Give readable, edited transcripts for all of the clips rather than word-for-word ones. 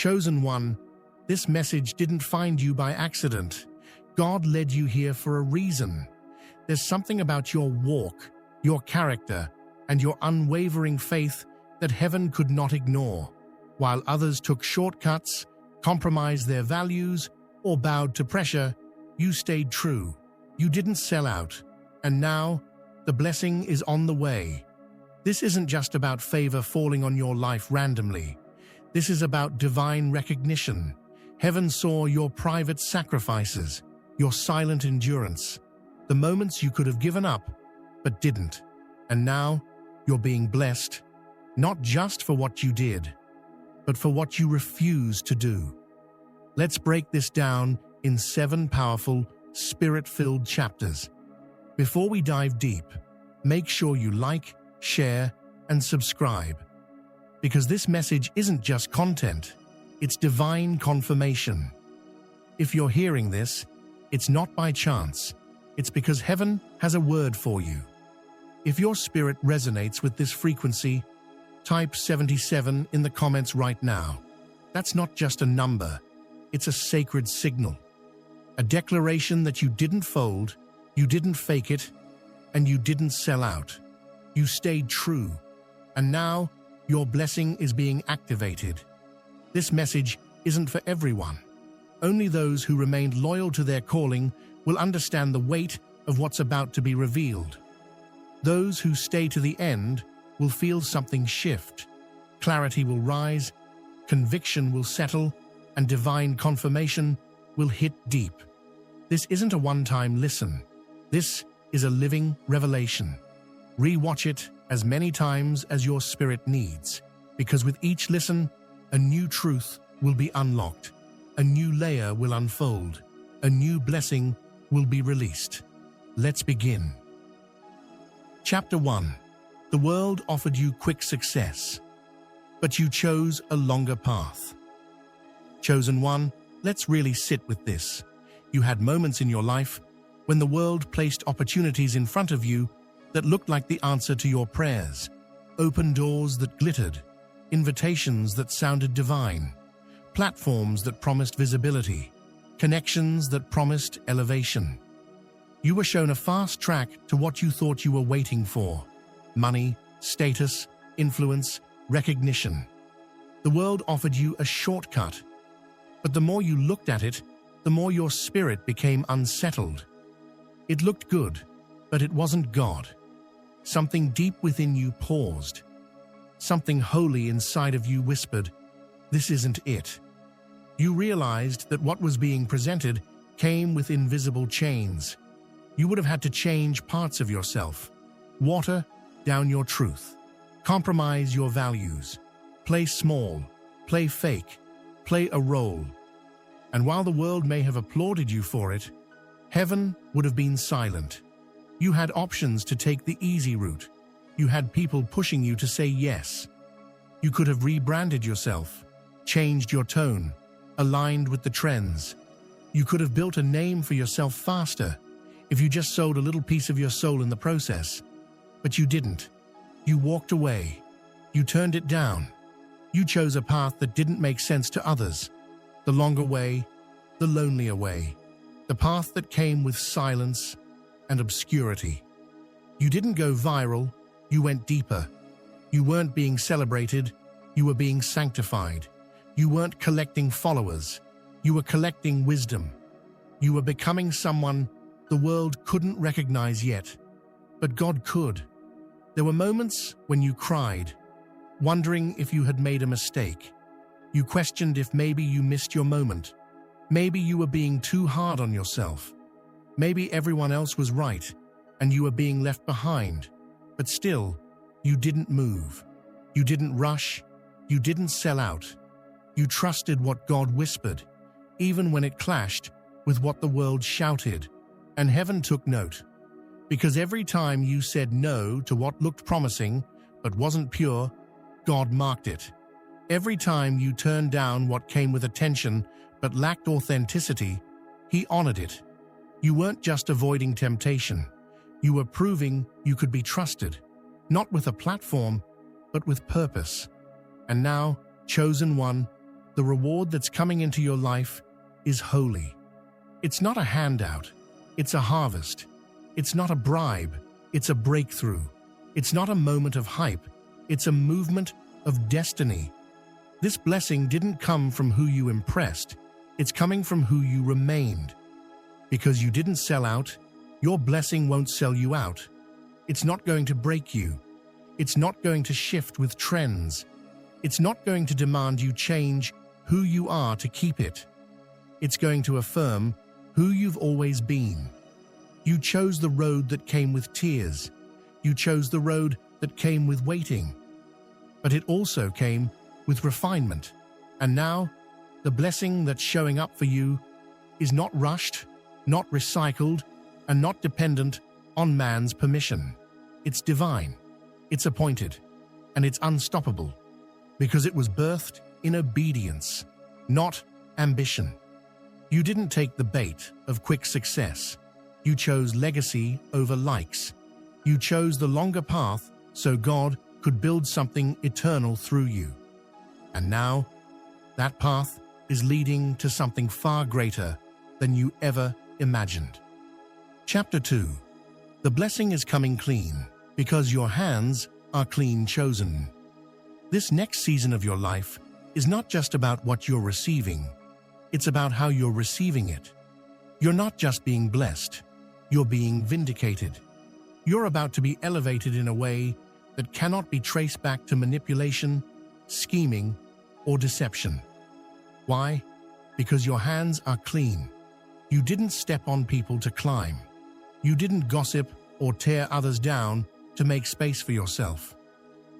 Chosen one, this message didn't find you by accident. God led you here for a reason. There's something about your walk, your character, and your unwavering faith that heaven could not ignore. While others took shortcuts, compromised their values, or bowed to pressure, you stayed true. You didn't sell out. And now, the blessing is on the way. This isn't just about favor falling on your life randomly. This is about divine recognition. Heaven saw your private sacrifices, your silent endurance, the moments you could have given up, but didn't. And now, you're being blessed, not just for what you did, but for what you refused to do. Let's break this down in 7 powerful, spirit-filled chapters. Before we dive deep, make sure you like, share, and subscribe. Because this message isn't just content, it's divine confirmation. If you're hearing this, it's not by chance. It's because heaven has a word for you. If your spirit resonates with this frequency, type 77 in the comments right now. That's not just a number, it's a sacred signal. A declaration that you didn't fold, you didn't fake it, and you didn't sell out. You stayed true, and now your blessing is being activated. This message isn't for everyone. Only those who remained loyal to their calling will understand the weight of what's about to be revealed. Those who stay to the end will feel something shift. Clarity will rise, conviction will settle, and divine confirmation will hit deep. This isn't a one-time listen. This is a living revelation. Re-watch it as many times as your spirit needs, because with each listen, a new truth will be unlocked, a new layer will unfold, a new blessing will be released. Let's begin. Chapter 1. The world offered you quick success, but you chose a longer path. Chosen one, let's really sit with this. You had moments in your life when the world placed opportunities in front of you that looked like the answer to your prayers, open doors that glittered, invitations that sounded divine, platforms that promised visibility, connections that promised elevation. You were shown a fast track to what you thought you were waiting for: money, status, influence, recognition. The world offered you a shortcut, but the more you looked at it, the more your spirit became unsettled. It looked good, but it wasn't God. Something deep within you paused. Something holy inside of you whispered, "This isn't it." You realized that what was being presented came with invisible chains. You would have had to change parts of yourself, water down your truth, compromise your values, play small, play fake, play a role. And while the world may have applauded you for it, heaven would have been silent. You had options to take the easy route. You had people pushing you to say yes. You could have rebranded yourself, changed your tone, aligned with the trends. You could have built a name for yourself faster if you just sold a little piece of your soul in the process. But you didn't. You walked away. You turned it down. You chose a path that didn't make sense to others. The longer way, the lonelier way. The path that came with silence and obscurity. You didn't go viral, you went deeper. You weren't being celebrated, you were being sanctified. You weren't collecting followers, you were collecting wisdom. You were becoming someone the world couldn't recognize yet, but God could. There were moments when you cried, wondering if you had made a mistake. You questioned if maybe you missed your moment. Maybe you were being too hard on yourself. Maybe everyone else was right, and you were being left behind. But still, you didn't move. You didn't rush. You didn't sell out. You trusted what God whispered, even when it clashed with what the world shouted. And heaven took note. Because every time you said no to what looked promising but wasn't pure, God marked it. Every time you turned down what came with attention but lacked authenticity, He honored it. You weren't just avoiding temptation. You were proving you could be trusted, not with a platform, but with purpose. And now, chosen one, The reward that's coming into your life is holy. It's not a handout, it's a harvest. It's not a bribe, it's a breakthrough. It's not a moment of hype, it's a movement of destiny. This blessing didn't come from who you impressed, it's coming from who you remained. Because you didn't sell out, your blessing won't sell you out. It's not going to break you. It's not going to shift with trends. It's not going to demand you change who you are to keep it. It's going to affirm who you've always been. You chose the road that came with tears. You chose the road that came with waiting. But it also came with refinement. And now, the blessing that's showing up for you is not rushed, not recycled, and not dependent on man's permission. It's divine, it's appointed, and it's unstoppable, because it was birthed in obedience, not ambition. You didn't take the bait of quick success. You chose legacy over likes. You chose the longer path so God could build something eternal through you. And now, that path is leading to something far greater than you ever imagined. Chapter 2. The blessing is coming clean, because your hands are clean chosen. This next season of your life is not just about what you're receiving, it's about how you're receiving it. You're not just being blessed, you're being vindicated. You're about to be elevated in a way that cannot be traced back to manipulation, scheming, or deception. Why? Because your hands are clean. You didn't step on people to climb. You didn't gossip or tear others down to make space for yourself.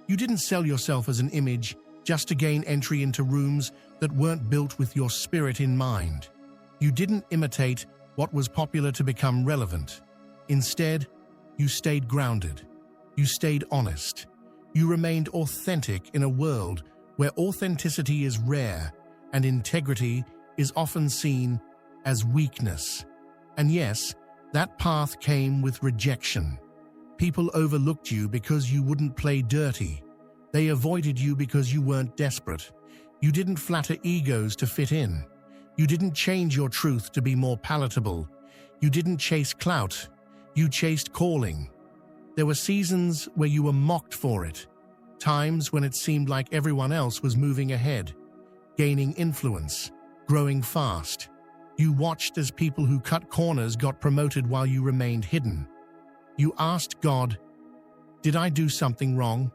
You didn't sell yourself as an image just to gain entry into rooms that weren't built with your spirit in mind. You didn't imitate what was popular to become relevant. Instead, you stayed grounded. You stayed honest. You remained authentic in a world where authenticity is rare and integrity is often seen as weakness. And yes, that path came with rejection. People overlooked you because you wouldn't play dirty. They avoided you because you weren't desperate. You didn't flatter egos to fit in. You didn't change your truth to be more palatable. You didn't chase clout. You chased calling. There were seasons where you were mocked for it. Times when it seemed like everyone else was moving ahead, gaining influence, growing fast. You watched as people who cut corners got promoted while you remained hidden. You asked God, "Did I do something wrong?"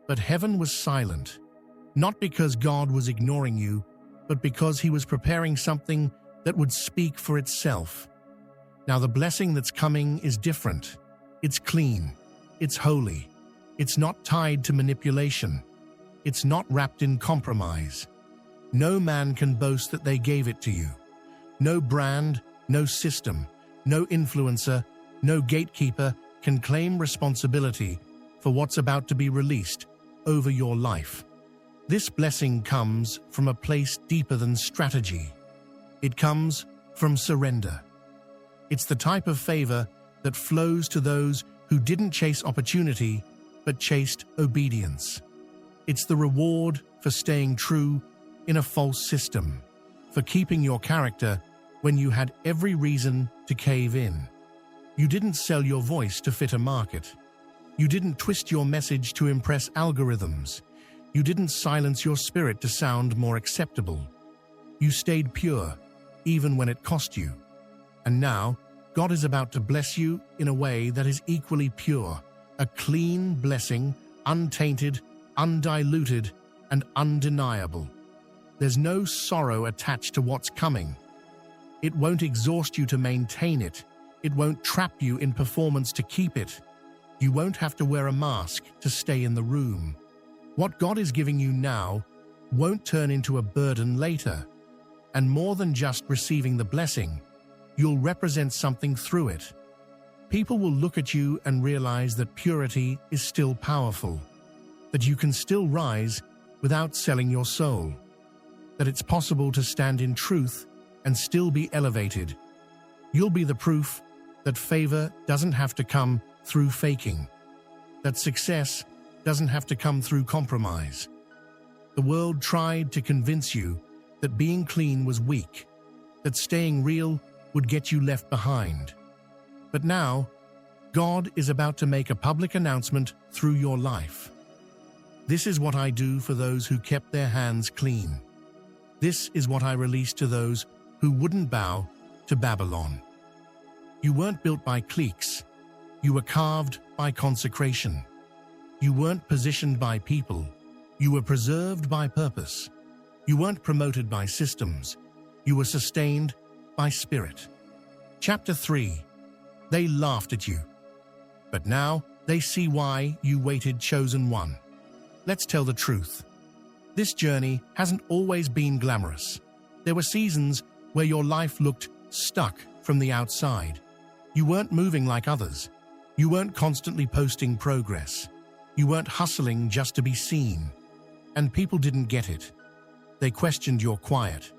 But heaven was silent, not because God was ignoring you, but because he was preparing something that would speak for itself. Now the blessing that's coming is different. It's clean. It's holy. It's not tied to manipulation. It's not wrapped in compromise. No man can boast that they gave it to you. No brand, no system, no influencer, no gatekeeper can claim responsibility for what's about to be released over your life. This blessing comes from a place deeper than strategy. It comes from surrender. It's the type of favor that flows to those who didn't chase opportunity, but chased obedience. It's the reward for staying true in a false system, for keeping your character when you had every reason to cave in. You didn't sell your voice to fit a market. You didn't twist your message to impress algorithms. You didn't silence your spirit to sound more acceptable. You stayed pure, even when it cost you. And now, God is about to bless you in a way that is equally pure, a clean blessing, untainted, undiluted, and undeniable. There's no sorrow attached to what's coming. It won't exhaust you to maintain it. It won't trap you in performance to keep it. You won't have to wear a mask to stay in the room. What God is giving you now won't turn into a burden later. And more than just receiving the blessing, you'll represent something through it. People will look at you and realize that purity is still powerful, that you can still rise without selling your soul, that it's possible to stand in truth and still be elevated. You'll be the proof that favor doesn't have to come through faking, that success doesn't have to come through compromise. The world tried to convince you that being clean was weak, that staying real would get you left behind. But now, God is about to make a public announcement through your life. This is what I do for those who kept their hands clean. This is what I release to those who wouldn't bow to Babylon. You weren't built by cliques. You were carved by consecration. You weren't positioned by people. You were preserved by purpose. You weren't promoted by systems. You were sustained by spirit. Chapter 3. They laughed at you. But now they see why you waited, chosen one. Let's tell the truth. This journey hasn't always been glamorous. There were seasons where your life looked stuck from the outside. You weren't moving like others. You weren't constantly posting progress. You weren't hustling just to be seen. And people didn't get it. They questioned your quiet.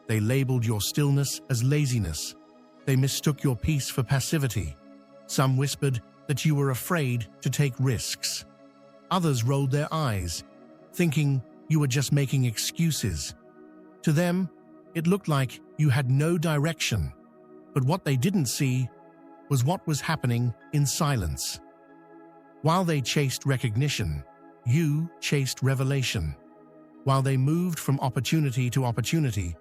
They labeled your stillness as laziness. They mistook your peace for passivity. Some whispered that you were afraid to take risks. Others rolled their eyes, thinking you were just making excuses. To them, it looked like you had no direction. But what they didn't see was what was happening in silence. While they chased recognition, you chased revelation. While they moved from opportunity to opportunity,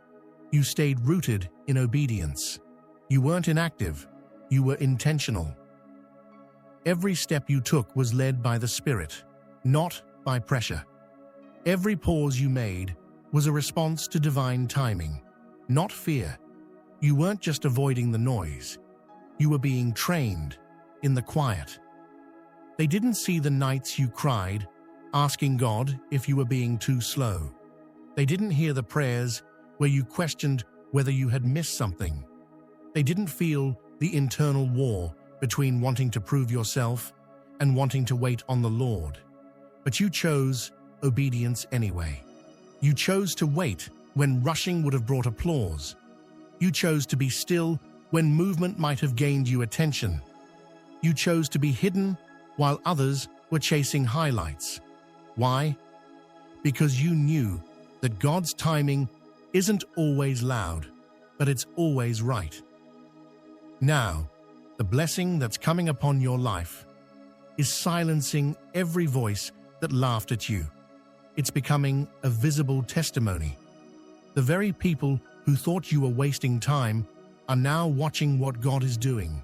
you stayed rooted in obedience. You weren't inactive, you were intentional. Every step you took was led by the Spirit, not by pressure. Every pause you made was a response to divine timing, not fear. You weren't just avoiding the noise. You were being trained in the quiet. They didn't see the nights you cried, asking God if you were being too slow. They didn't hear the prayers where you questioned whether you had missed something. They didn't feel the internal war between wanting to prove yourself and wanting to wait on the Lord. But you chose obedience anyway. You chose to wait when rushing would have brought applause. You chose to be still when movement might have gained you attention. You chose to be hidden while others were chasing highlights. Why? Because you knew that God's timing isn't always loud, but it's always right. Now, the blessing that's coming upon your life is silencing every voice that laughed at you. It's becoming a visible testimony. The very people who thought you were wasting time are now watching what God is doing.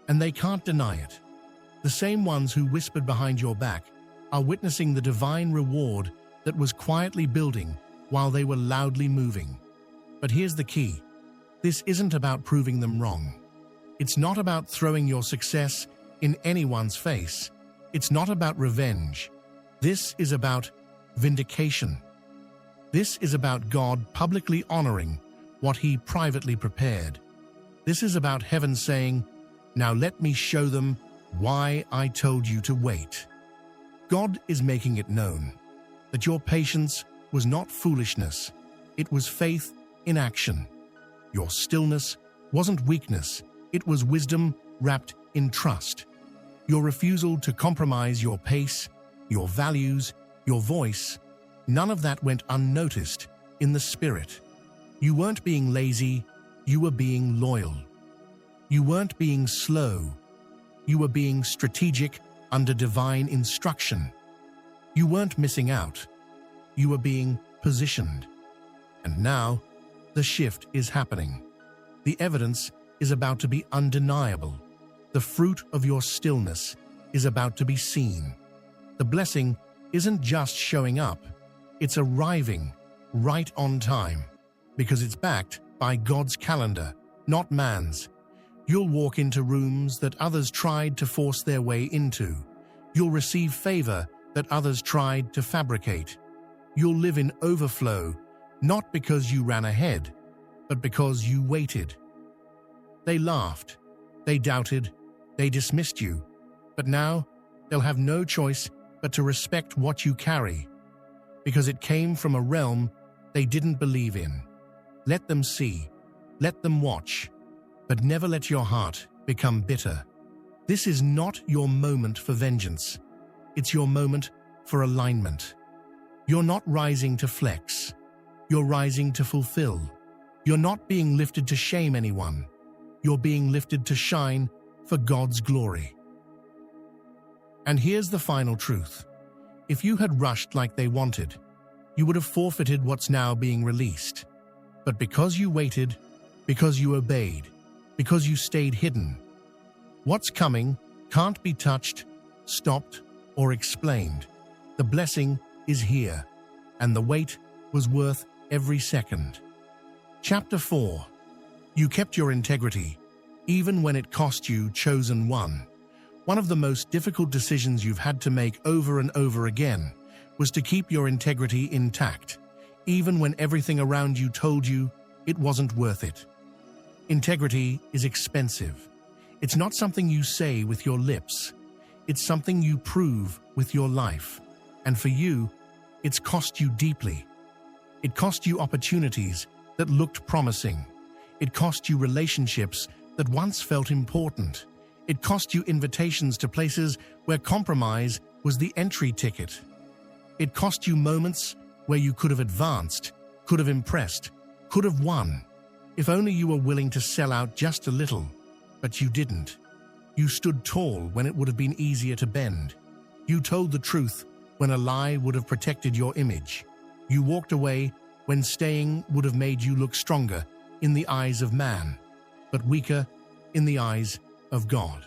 And they can't deny it. The same ones who whispered behind your back are witnessing the divine reward that was quietly building while they were loudly moving. But here's the key. This isn't about proving them wrong. It's not about throwing your success in anyone's face. It's not about revenge. This is about vindication. This is about God publicly honoring what He privately prepared. This is about heaven saying, "Now let me show them why I told you to wait." God is making it known that your patience was not foolishness, it was faith in action. Your stillness wasn't weakness, it was wisdom wrapped in trust. Your refusal to compromise your pace, your values, your voice, none of that went unnoticed in the Spirit. You weren't being lazy, you were being loyal. You weren't being slow, you were being strategic under divine instruction. You weren't missing out, you were being positioned. And now, the shift is happening. The evidence is about to be undeniable. The fruit of your stillness is about to be seen. The blessing isn't just showing up, it's arriving right on time, because it's backed by God's calendar, not man's. You'll walk into rooms that others tried to force their way into. You'll receive favor that others tried to fabricate. You'll live in overflow, not because you ran ahead, but because you waited. They laughed, they doubted, they dismissed you, but now they'll have no choice but to respect what you carry, because it came from a realm they didn't believe in. Let them see, let them watch, but never let your heart become bitter. This is not your moment for vengeance. It's your moment for alignment. You're not rising to flex. You're rising to fulfill. You're not being lifted to shame anyone. You're being lifted to shine for God's glory. And here's the final truth. If you had rushed like they wanted, you would have forfeited what's now being released. But because you waited, because you obeyed, because you stayed hidden, what's coming can't be touched, stopped, or explained. The blessing is here, and the wait was worth every second. Chapter 4. You kept your integrity, even when it cost you chosen one. One of the most difficult decisions you've had to make over and over again was to keep your integrity intact, even when everything around you told you it wasn't worth it. Integrity is expensive. It's not something you say with your lips. It's something you prove with your life. And for you, it's cost you deeply. It cost you opportunities that looked promising. It cost you relationships that once felt important. It cost you invitations to places where compromise was the entry ticket. It cost you moments where you could have advanced, could have impressed, could have won, if only you were willing to sell out just a little. But you didn't. You stood tall when it would have been easier to bend. You told the truth when a lie would have protected your image. You walked away when staying would have made you look stronger in the eyes of man, but weaker in the eyes of God.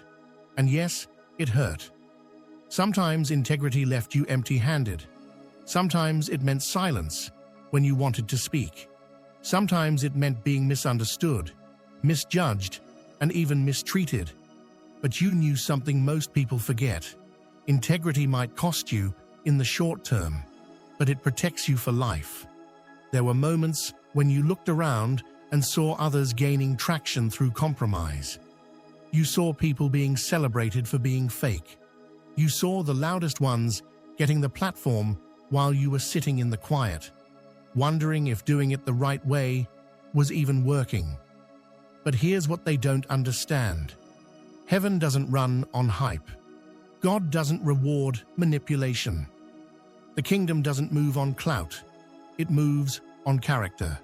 And yes, it hurt. Sometimes integrity left you empty-handed. Sometimes it meant silence when you wanted to speak. Sometimes it meant being misunderstood, misjudged, and even mistreated. But you knew something most people forget. Integrity might cost you in the short term, but it protects you for life. There were moments when you looked around and saw others gaining traction through compromise. You saw people being celebrated for being fake. You saw the loudest ones getting the platform while you were sitting in the quiet, wondering if doing it the right way was even working. But here's what they don't understand. Heaven doesn't run on hype. God doesn't reward manipulation. The kingdom doesn't move on clout. It moves on character.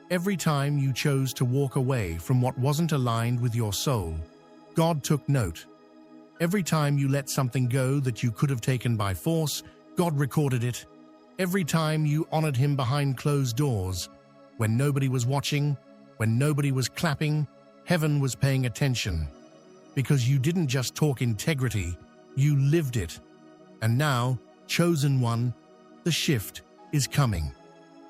Every time you chose to walk away from what wasn't aligned with your soul, God took note. Every time you let something go that you could have taken by force, God recorded it. Every time you honored Him behind closed doors, when nobody was watching, when nobody was clapping, heaven was paying attention. Because you didn't just talk integrity, you lived it. And now, chosen one, the shift is coming.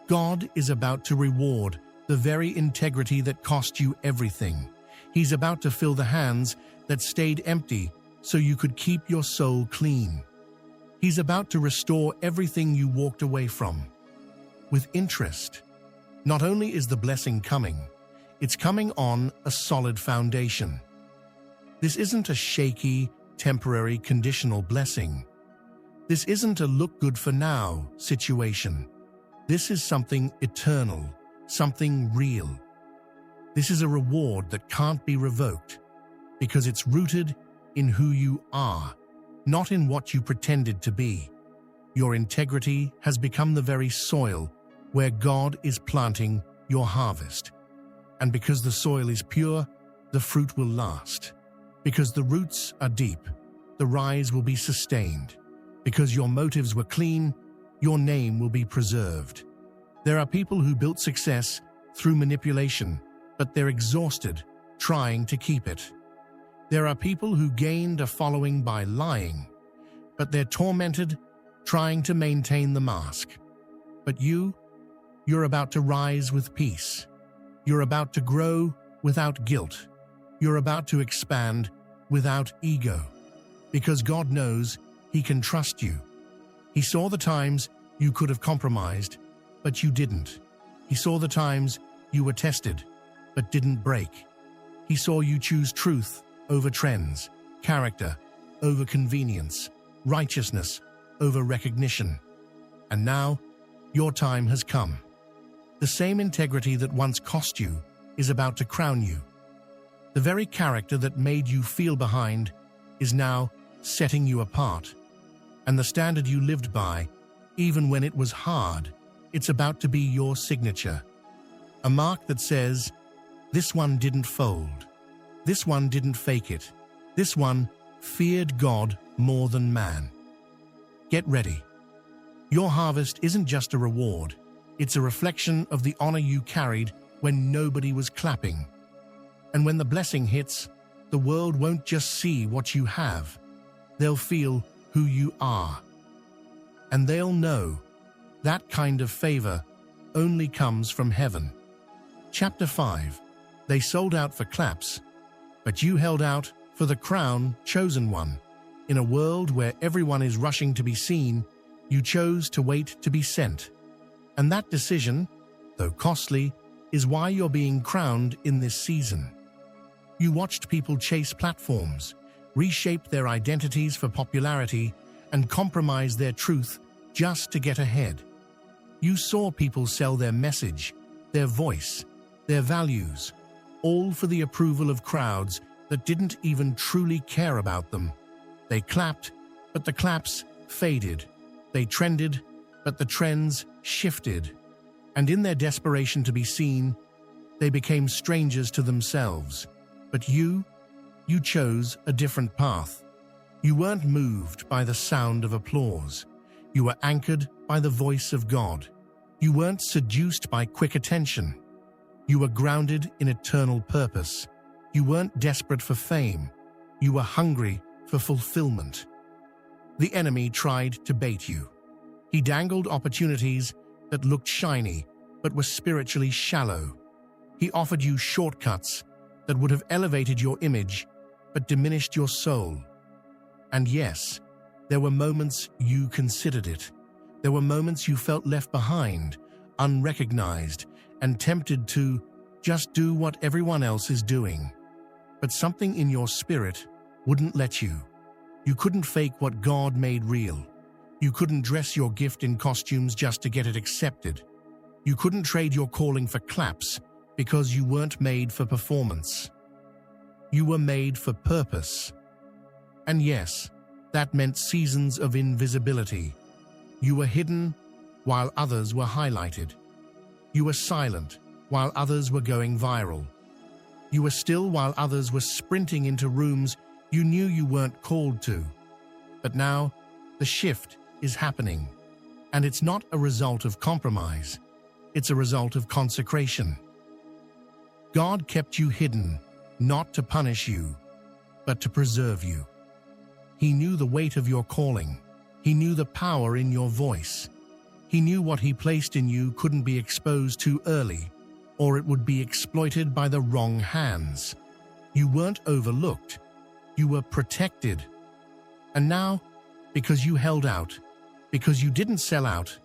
God is about to reward the very integrity that cost you everything. He's about to fill the hands that stayed empty so you could keep your soul clean. He's about to restore everything you walked away from. With interest. Not only is the blessing coming, it's coming on a solid foundation. This isn't a shaky, temporary, conditional blessing. This isn't a look-good-for-now situation. This is something eternal, something real. This is a reward that can't be revoked because it's rooted in who you are, not in what you pretended to be. Your integrity has become the very soil where God is planting your harvest. And because the soil is pure, the fruit will last. Because the roots are deep, the rise will be sustained. Because your motives were clean, your name will be preserved. There are people who built success through manipulation, but they're exhausted trying to keep it. There are people who gained a following by lying, but they're tormented trying to maintain the mask. But you're about to rise with peace. You're about to grow without guilt. You're about to expand without ego. Because God knows He can trust you. He saw the times you could have compromised, but you didn't. He saw the times you were tested, but didn't break. He saw you choose truth over trends, character over convenience, righteousness over recognition. And now, your time has come. The same integrity that once cost you is about to crown you. The very character that made you feel behind is now setting you apart. And the standard you lived by, even when it was hard, It's about to be your signature. A mark that says, "This one didn't fold. This one didn't fake it. This one feared God more than man." Get ready. Your harvest isn't just a reward. It's a reflection of the honor you carried when nobody was clapping. And when the blessing hits, the world won't just see what you have. They'll feel who you are. And they'll know that kind of favor only comes from heaven. Chapter 5. They sold out for claps, but you held out for the crown, chosen one. In a world where everyone is rushing to be seen, you chose to wait to be sent. And that decision, though costly, is why you're being crowned in this season. You watched people chase platforms, reshape their identities for popularity, and compromise their truth just to get ahead. You saw people sell their message, their voice, their values, all for the approval of crowds that didn't even truly care about them. They clapped, but the claps faded. They trended, but the trends shifted. And in their desperation to be seen, they became strangers to themselves. But you chose a different path. You weren't moved by the sound of applause. You were anchored by the voice of God. You weren't seduced by quick attention. You were grounded in eternal purpose. You weren't desperate for fame. You were hungry for fulfillment. The enemy tried to bait you. He dangled opportunities that looked shiny but were spiritually shallow. He offered you shortcuts that would have elevated your image but diminished your soul. And yes, there were moments you considered it. There were moments you felt left behind, unrecognized, and tempted to just do what everyone else is doing. But something in your spirit wouldn't let you. You couldn't fake what God made real. You couldn't dress your gift in costumes just to get it accepted. You couldn't trade your calling for claps because you weren't made for performance. You were made for purpose. And yes, that meant seasons of invisibility. You were hidden while others were highlighted. You were silent while others were going viral. You were still while others were sprinting into rooms you knew you weren't called to. But now, the shift is happening. And it's not a result of compromise. It's a result of consecration. God kept you hidden, not to punish you, but to preserve you. He knew the weight of your calling. He knew the power in your voice. He knew what he placed in you couldn't be exposed too early, or it would be exploited by the wrong hands. You weren't overlooked. You were protected. And now, because you held out, because you didn't sell out,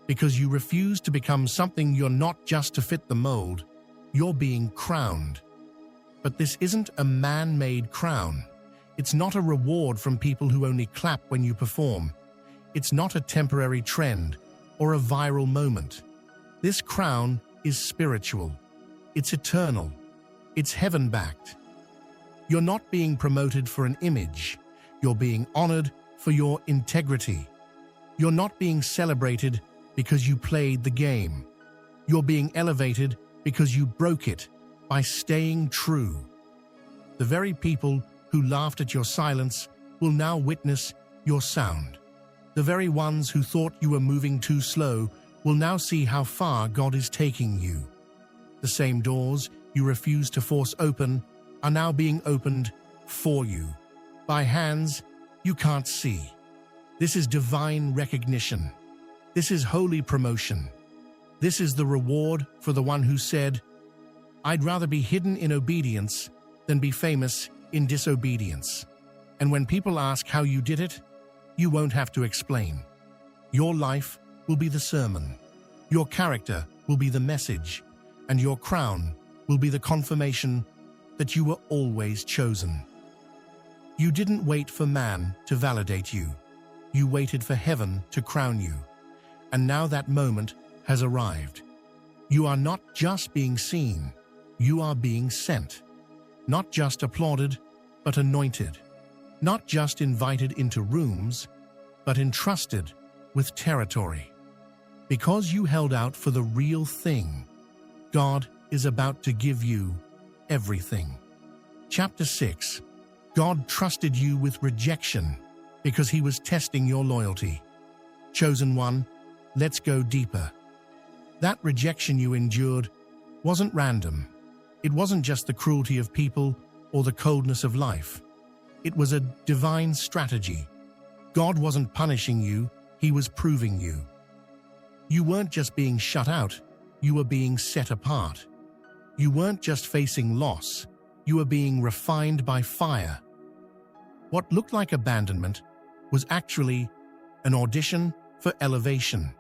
because you refused to become something you're not just to fit the mold, you're being crowned. But this isn't a man-made crown. It's not a reward from people who only clap when you perform. It's not a temporary trend or a viral moment. This crown is spiritual. It's eternal. It's heaven-backed. You're not being promoted for an image. You're being honored for your integrity. You're not being celebrated because you played the game. You're being elevated because you broke it by staying true. The very people who laughed at your silence will now witness your sound. The very ones who thought you were moving too slow will now see how far God is taking you. The same doors you refused to force open are now being opened for you by hands you can't see. This is divine recognition. This is holy promotion. This is the reward for the one who said, "I'd rather be hidden in obedience than be famous in disobedience." And when people ask how you did it, you won't have to explain. Your life will be the sermon. Your character will be the message. And your crown will be the confirmation that you were always chosen. You didn't wait for man to validate you. You waited for heaven to crown you. And now that moment has arrived. You are not just being seen. You are being sent. Not just applauded, but anointed. Not just invited into rooms, but entrusted with territory. Because you held out for the real thing, God is about to give you everything. Chapter 6. God trusted you with rejection because he was testing your loyalty. Chosen one, let's go deeper. That rejection you endured wasn't random. It wasn't just the cruelty of people or the coldness of life. It was a divine strategy. God wasn't punishing you, he was proving you. You weren't just being shut out, you were being set apart. You weren't just facing loss, you were being refined by fire. What looked like abandonment was actually an audition for elevation.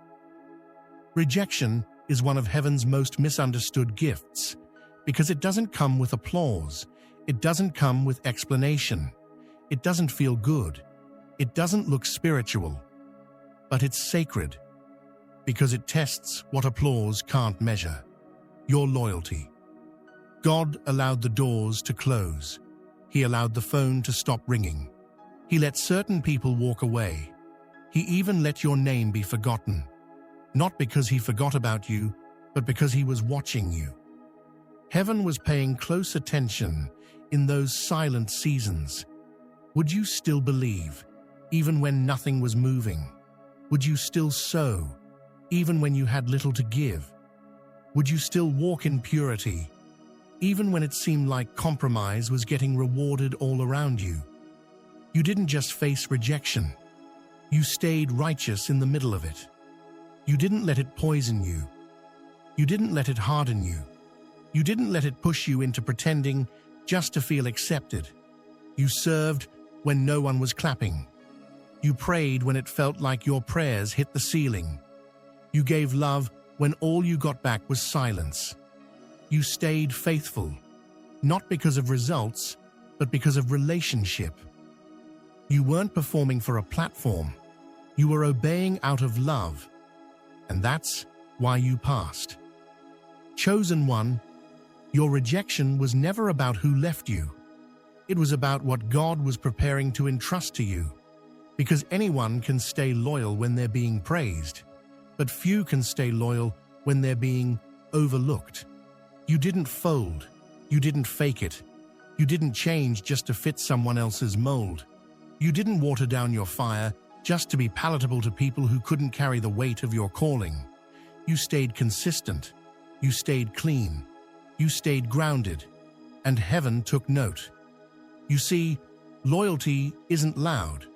Rejection is one of heaven's most misunderstood gifts because it doesn't come with applause, it doesn't come with explanation, it doesn't feel good, it doesn't look spiritual, but it's sacred because it tests what applause can't measure: your loyalty. God allowed the doors to close. He allowed the phone to stop ringing. He let certain people walk away. He even let your name be forgotten. Not because he forgot about you, but because he was watching you. Heaven was paying close attention in those silent seasons. Would you still believe, even when nothing was moving? Would you still sow, even when you had little to give? Would you still walk in purity, even when it seemed like compromise was getting rewarded all around you? You didn't just face rejection. You stayed righteous in the middle of it. You didn't let it poison you. You didn't let it harden you. You didn't let it push you into pretending just to feel accepted. You served when no one was clapping. You prayed when it felt like your prayers hit the ceiling. You gave love when all you got back was silence. You stayed faithful, not because of results, but because of relationship. You weren't performing for a platform. You were obeying out of love. And that's why you passed. Chosen one, your rejection was never about who left you. It was about what God was preparing to entrust to you. Because anyone can stay loyal when they're being praised, but few can stay loyal when they're being overlooked. You didn't fold. You didn't fake it. You didn't change just to fit someone else's mold. You didn't water down your fire just to be palatable to people who couldn't carry the weight of your calling. You stayed consistent. You stayed clean. You stayed grounded. And heaven took note. You see, loyalty isn't loud,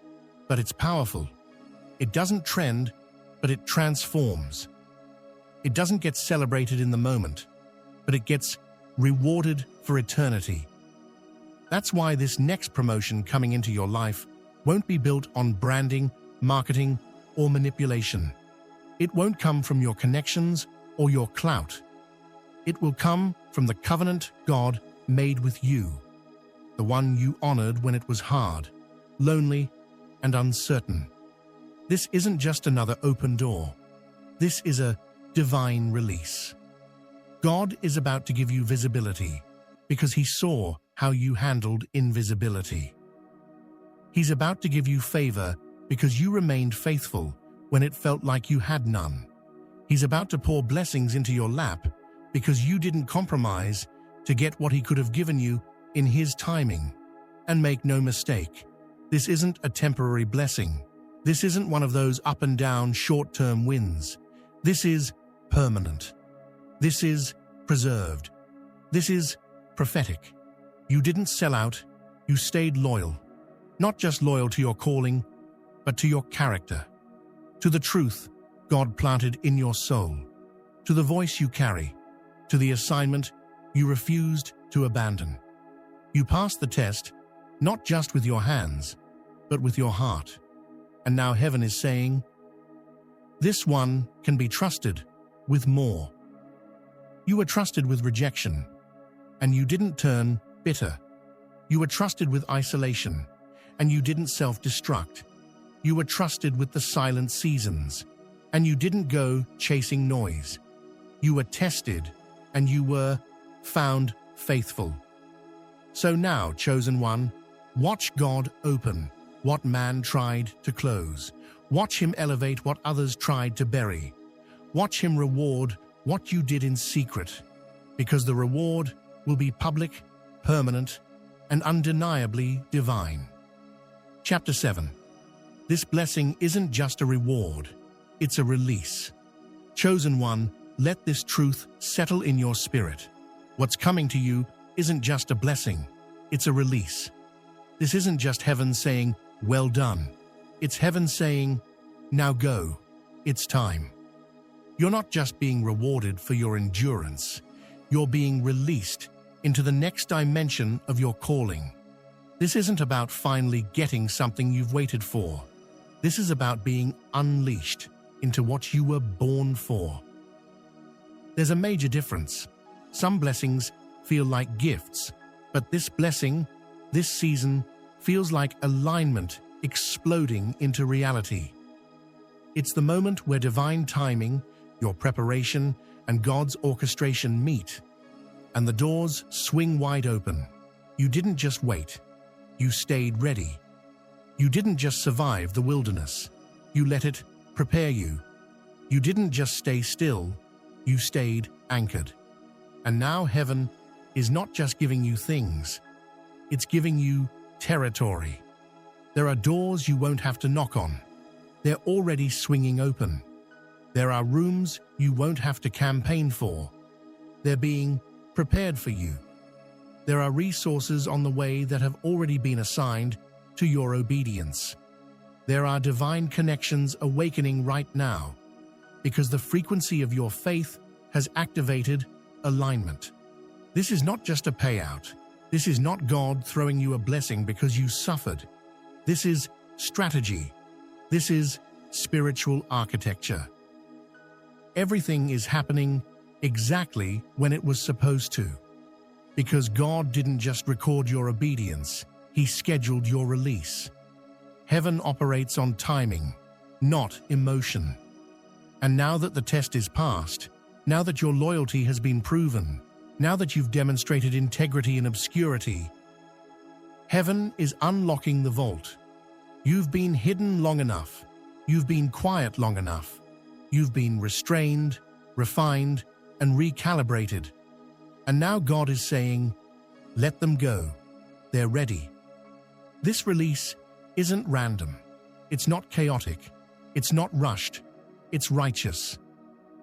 but it's powerful. It doesn't trend, but it transforms. It doesn't get celebrated in the moment, but it gets rewarded for eternity. That's why this next promotion coming into your life won't be built on branding, marketing, or manipulation. It won't come from your connections or your clout. It will come from the covenant God made with you, the one you honored when it was hard, lonely, and uncertain. This isn't just another open door. This is a divine release. God is about to give you visibility because he saw how you handled invisibility. He's about to give you favor because you remained faithful when it felt like you had none. He's about to pour blessings into your lap because you didn't compromise to get what he could have given you in his timing. And make no mistake, this isn't a temporary blessing. This isn't one of those up and down short-term wins. This is permanent. This is preserved. This is prophetic. You didn't sell out, you stayed loyal. Not just loyal to your calling, but to your character. To the truth God planted in your soul. To the voice you carry. To the assignment you refused to abandon. You passed the test, not just with your hands, but with your heart. And now heaven is saying, this one can be trusted with more. You were trusted with rejection, and you didn't turn bitter. You were trusted with isolation, and you didn't self-destruct. You were trusted with the silent seasons, and you didn't go chasing noise. You were tested, and you were found faithful. So now, chosen one, watch God open what man tried to close. Watch him elevate what others tried to bury. Watch him reward what you did in secret, because the reward will be public, permanent, and undeniably divine. Chapter 7. This blessing isn't just a reward, it's a release. Chosen one, let this truth settle in your spirit. What's coming to you isn't just a blessing, it's a release. This isn't just heaven saying, "Well done." It's heaven saying, "Now go, it's time." You're not just being rewarded for your endurance, you're being released into the next dimension of your calling. This isn't about finally getting something you've waited for. This is about being unleashed into what you were born for. There's a major difference. Some blessings feel like gifts, but this blessing, this season, feels like alignment exploding into reality. It's the moment where divine timing, your preparation, and God's orchestration meet, and the doors swing wide open. You didn't just wait, you stayed ready. You didn't just survive the wilderness, you let it prepare you. You didn't just stay still, you stayed anchored. And now heaven is not just giving you things, it's giving you territory. There are doors you won't have to knock on. They're already swinging open. There are rooms you won't have to campaign for. They're being prepared for you. There are resources on the way that have already been assigned to your obedience. There are divine connections awakening right now, because the frequency of your faith has activated alignment. This is not just a payout. This is not God throwing you a blessing because you suffered. This is strategy. This is spiritual architecture. Everything is happening exactly when it was supposed to, because God didn't just record your obedience, He scheduled your release. Heaven operates on timing, not emotion. And now that the test is passed, now that your loyalty has been proven, now that you've demonstrated integrity in obscurity, heaven is unlocking the vault. You've been hidden long enough. You've been quiet long enough. You've been restrained, refined, and recalibrated. And now God is saying, let them go. They're ready. This release isn't random. It's not chaotic. It's not rushed. It's righteous.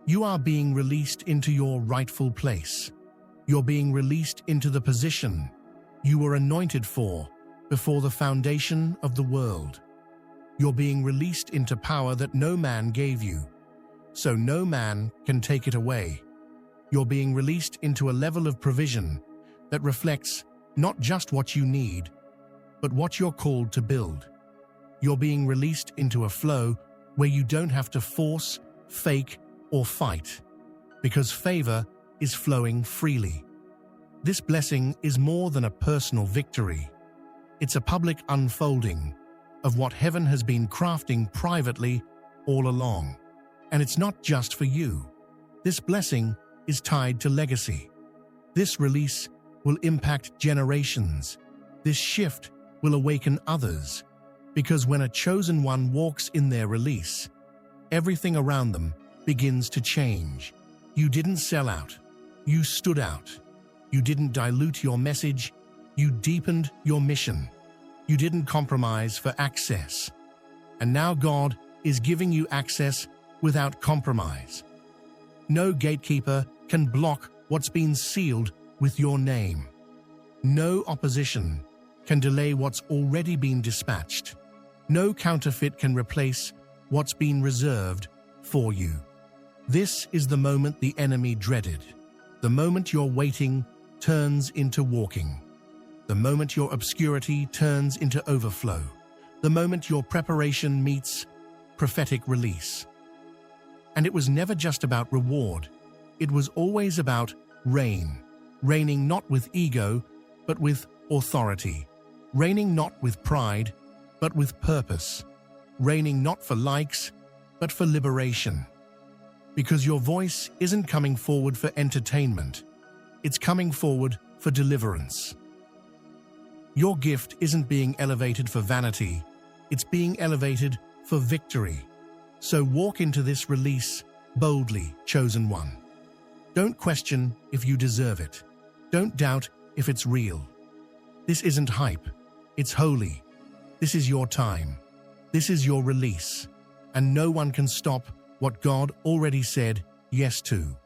You are being released into your rightful place. You're being released into the position you were anointed for before the foundation of the world. You're being released into power that no man gave you, so no man can take it away. You're being released into a level of provision that reflects not just what you need, but what you're called to build. You're being released into a flow where you don't have to force, fake, or fight, because favor is flowing freely. This blessing is more than a personal victory. It's a public unfolding of what heaven has been crafting privately all along. And it's not just for you. This blessing is tied to legacy. This release will impact generations. This shift will awaken others. Because when a chosen one walks in their release, everything around them begins to change. You didn't sell out. You stood out. You didn't dilute your message. You deepened your mission. You didn't compromise for access. And now God is giving you access without compromise. No gatekeeper can block what's been sealed with your name. No opposition can delay what's already been dispatched. No counterfeit can replace what's been reserved for you. This is the moment the enemy dreaded. The moment your waiting turns into walking. The moment your obscurity turns into overflow. The moment your preparation meets prophetic release. And it was never just about reward. It was always about reign. Reigning not with ego, but with authority. Reigning not with pride, but with purpose. Reigning not for likes, but for liberation. Because your voice isn't coming forward for entertainment. It's coming forward for deliverance. Your gift isn't being elevated for vanity. It's being elevated for victory. So walk into this release boldly, chosen one. Don't question if you deserve it. Don't doubt if it's real. This isn't hype. It's holy. This is your time. This is your release. And no one can stop what God already said yes to.